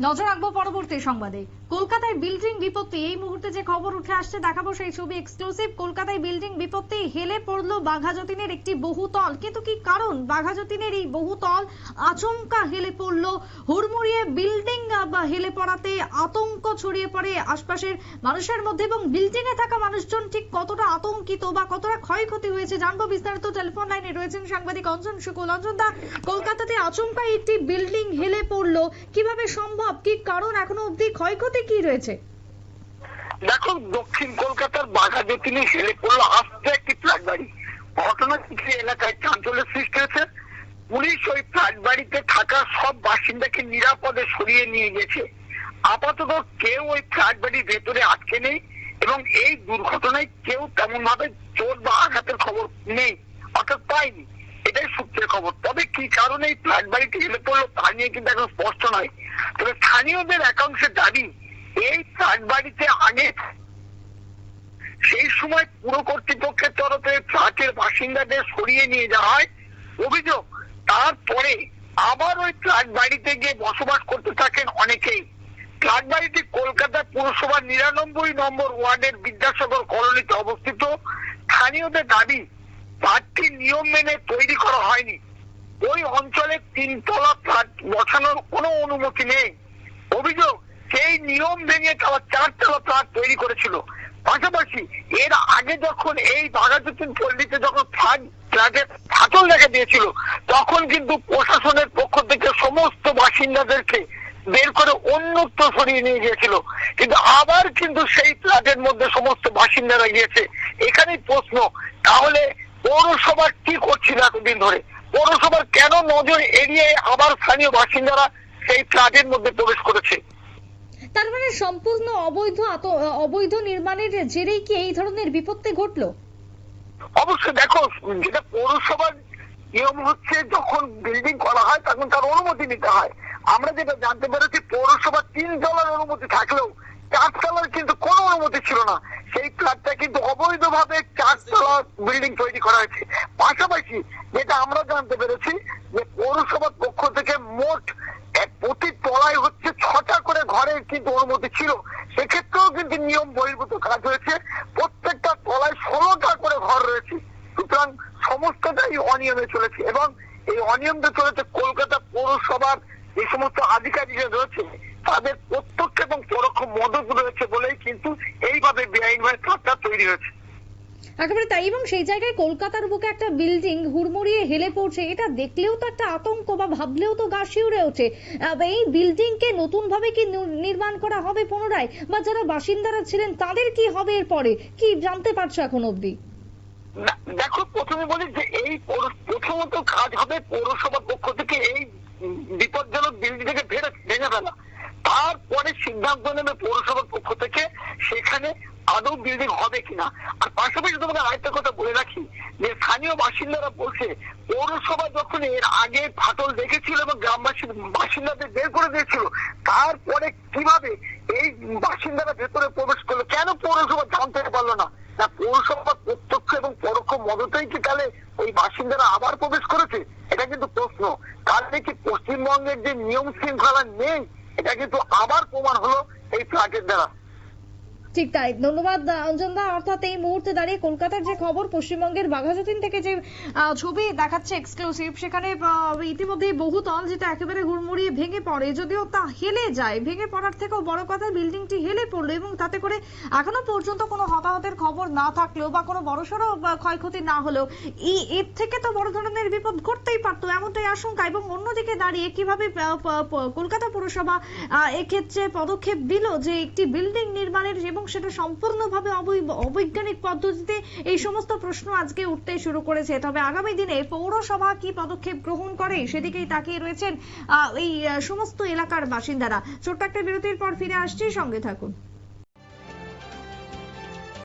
নজর রাখবো পরবর্তী সংবাদে। কলকাতায় বিল্ডিং বিপত্তি, এই মুহূর্তে যে খবর উঠে আসছে দেখাবো সেই ছবি এক্সক্লুসিভ। কলকাতায় বিল্ডিং বিপত্তি, হেলে পড়লো বাঘাযতীনের একটি বহুতল। কিন্তু কি কারণ বাঘাযতীনের এই বহুতল আচমকা হেলে পড়লো? হুড়মুড়িয়ে বিল্ডিং হেলে পড়াতে আতঙ্ক ছড়িয়ে পড়ে আশপাশের মানুষের মধ্যে, এবং বিল্ডিং এ থাকা মানুষজন ঠিক কতটা আতঙ্কিত বা কতটা ক্ষয়ক্ষতি হয়েছে জানবো বিস্তারিত। টেলিফোন লাইনে রয়েছেন সাংবাদিক অঞ্জন শুক্ল। অঞ্জন দা, কলকাতাতে আচমকা একটি বিল্ডিং হেলে পড়লো, কিভাবে সম্ভব, কি কারণ, এখনো অবধি ক্ষয়ক্ষতি কি রয়েছে? দেখো, দক্ষিণ কলকাতার বাঘাযতীনে হেলে পড়লো আস্তে একটি ফ্ল্যাট বাড়ি। ঘটনা কিছু এলাকায় চাঞ্চল্যের সৃষ্টি হয়েছে। পুলিশ ওই ফ্ল্যাট বাড়িতে থাকা সব বাসিন্দাকে নিরাপদে সরিয়ে নিয়ে গেছে। আপাতত কেউ ওই ফ্ল্যাট বাড়ির ভেতরে আটকে নেই এবং এই দুর্ঘটনায় কেউ তেমন ভাবে চোট বা আঘাতের খবর নেই, অর্থাৎ পাইনি। এটাই সূত্রের খবর। তবে কি কারণে এই ফ্ল্যাট বাড়িটি হেলে পড়লো তা নিয়ে কিন্তু এখন স্পষ্ট নয়। তবে স্থানীয়দের একাংশের দাবি, এই ফ্ল্যাট বাড়িতে আগে সেই সময় পুর কর্তৃপক্ষের তরফে ফ্ল্যাটের বাসিন্দাদের সরিয়ে নিয়ে যাওয়া হয়। অভিযোগ, তারপরে আবার ওই ফ্ল্যাট বাড়িতে গিয়ে বসবাস করতে থাকেন অনেকেই। ফ্ল্যাট বাড়িটি কলকাতা পুরসভার ৯৯ নম্বর ওয়ার্ডের বিদ্যাসাগর কলোনিতে অবস্থিত। স্থানীয়দের দাবি, ফ্ল্যাটটি নিয়ম মেনে তৈরি করা হয়নি। ওই অঞ্চলে ৩ তলা ফ্ল্যাট বসানোর কোনো অনুমতি নেই। অভিযোগ, সেই নিয়ম ভেঙে তারা ৪ তলা ফ্ল্যাট তৈরি করেছিল। পাশাপাশি এর আগে যখন এই বাঘাযতীন পল্লীতে যখন ফ্ল্যাটের ফাটল দেখা দিয়েছিল, তখন কিন্তু প্রশাসনের পক্ষ থেকে সমস্ত বাসিন্দাদেরকে বের করে অন্যত্র সরিয়ে নিয়ে গিয়েছিল। কিন্তু আবার কিন্তু সেই ফ্ল্যাটের মধ্যে সমস্ত বাসিন্দারা গিয়েছে। এখানেই প্রশ্ন, তাহলে পৌরসভা কি করছিল এতদিন ধরে? পৌরসভার কেন নজর এড়িয়ে আবার স্থানীয় বাসিন্দারা সেই ফ্ল্যাটের মধ্যে প্রবেশ করেছে? তার মানে সম্পূর্ণ অবৈধ নির্মাণের জেরেই কি এই ধরনের বিপত্তি ঘটলো? অবশ্যই। দেখো, যেটা পৌরসভার নিয়ম হচ্ছে, যখন বিল্ডিং করা হয় তখন তার অনুমতি নিতে হয়। আমরা যেটা জানতে পেরেছি, পৌরসভার ৩ তলার অনুমতি থাকলেও ৪ তলার কিন্তু কোনো অনুমতি ছিল না। সেই ফ্ল্যাটটা কিন্তু অবৈধভাবে ৪ তলা বিল্ডিং তৈরি করা হয়েছে। পাশাপাশি যেটা আমরা জানতে পেরেছি যে পৌরসভার পক্ষ থেকে মোট প্রতি তলায় হচ্ছে ৬টা করে ঘরের কিন্তু অনুমতি ছিল। সেক্ষেত্রেও কিন্তু নিয়ম বহির্ভূত কাজ হয়েছে। প্রত্যেকটা তলায় ১৬টা করে ঘর রয়েছে। সুতরাং সমস্তটাই অনিয়মে চলেছে এবং এই অনিয়মটা চলেছে কলকাতা পৌরসভার যে সমস্ত আধিকারিকরা রয়েছে তাদের প্রত্যক্ষ এবং পরোক্ষ মদত রয়েছে বলেই কিন্তু এইভাবে বেআইনভাবে ফ্ল্যাটটা তৈরি হয়েছে। একেবারে তাই। এবং সেই জায়গায় কলকাতার বুকে একটা বিল্ডিং হুড়মুড়িয়ে হেলে পড়ছে, এটা দেখলেও তো একটা আতঙ্ক, বা ভাবলেও তো গা শিউরে ওঠে। এই বিল্ডিং কে নতুন ভাবে কি নির্মাণ করা হবে পুনরায়, বা যারা বাসিন্দারা ছিলেন তাদের কি হবে এরপরে, কি জানতে পারছো এখন অবধি? দেখো, প্রথমে বলি যে এই প্রথমত কাজ হবে পৌরসভার পক্ষ থেকে এই বিপজ্জনক বিল্ডিংটাকে ভেঙে ফেলা। তারপরে সিদ্ধান্ত নেবে পৌরসভার পক্ষ থেকে সেখানে আদৌ বিল্ডিং হবে কিনা। আর পাশাপাশি তোমাকে আরেকটা কথা বলে রাখি যে স্থানীয় বাসিন্দারা বলছে, পৌরসভা যখন এর আগে ফাটল দেখেছিল এবং গ্রামবাসীর বাসিন্দাদের বের করে দিয়েছিল, তারপরে কিভাবে এই বাসিন্দারা ভেতরে প্রবেশ করলো, কেন পৌরসভা জানতে পারলো না? না, পৌরসভার প্রত্যক্ষ এবং পরোক্ষ মদতেই কি তাহলে ওই বাসিন্দারা আবার প্রবেশ করেছে? এটা কিন্তু প্রশ্ন। তাহলে কি পশ্চিমবঙ্গের যে নিয়ম শৃঙ্খলা নেই, এটা কিন্তু আবার প্রমাণ হলো এই ফ্ল্যাটের দ্বারা। ঠিক তাই। ধন্যবাদ অঞ্জন দা। অর্থাৎ এই মুহূর্তে দাঁড়িয়ে কলকাতার যে খবর, পশ্চিমবঙ্গের বাঘাযতীন থেকে যে ছবি দেখাচ্ছে এক্সক্লুসিভ, সেখানে ইতিমধ্যে বহুতল যেটা একেবারে হুড়মুড়িয়ে ভেঙে পড়ে, যদিও তা হেলে যায়। ভেঙে পড়ার থেকেও বড় কথা, বিল্ডিংটি হেলে পড়লো এবং তাতে করে এখনো পর্যন্ত কোনো হতাহতের খবর না থাকলেও বা কোনো বড়সড় ক্ষয়ক্ষতি না হলেও এর থেকে তো বড় ধরনের বিপদ ঘটতেই পারতো, এমনটাই আশঙ্কা। এবং অন্যদিকে দাঁড়িয়ে কিভাবে কলকাতা পুরসভা এক্ষেত্রে পদক্ষেপ দিল যে একটি বিল্ডিং নির্মাণের, এবং সেটা সম্পূর্ণভাবে অবৈজ্ঞানিক পদ্ধতিতে, এই সমস্ত প্রশ্ন আজকে উঠতে শুরু করেছে। তবে আগামী দিনে পৌরসভা কি পদক্ষেপ গ্রহণ করে সেদিকেই তাকিয়ে রয়েছেন এই সমস্ত এলাকার বাসিন্দারা। ছোট্ট একটা বিরতির পর ফিরে আসছি, সঙ্গে থাকুন।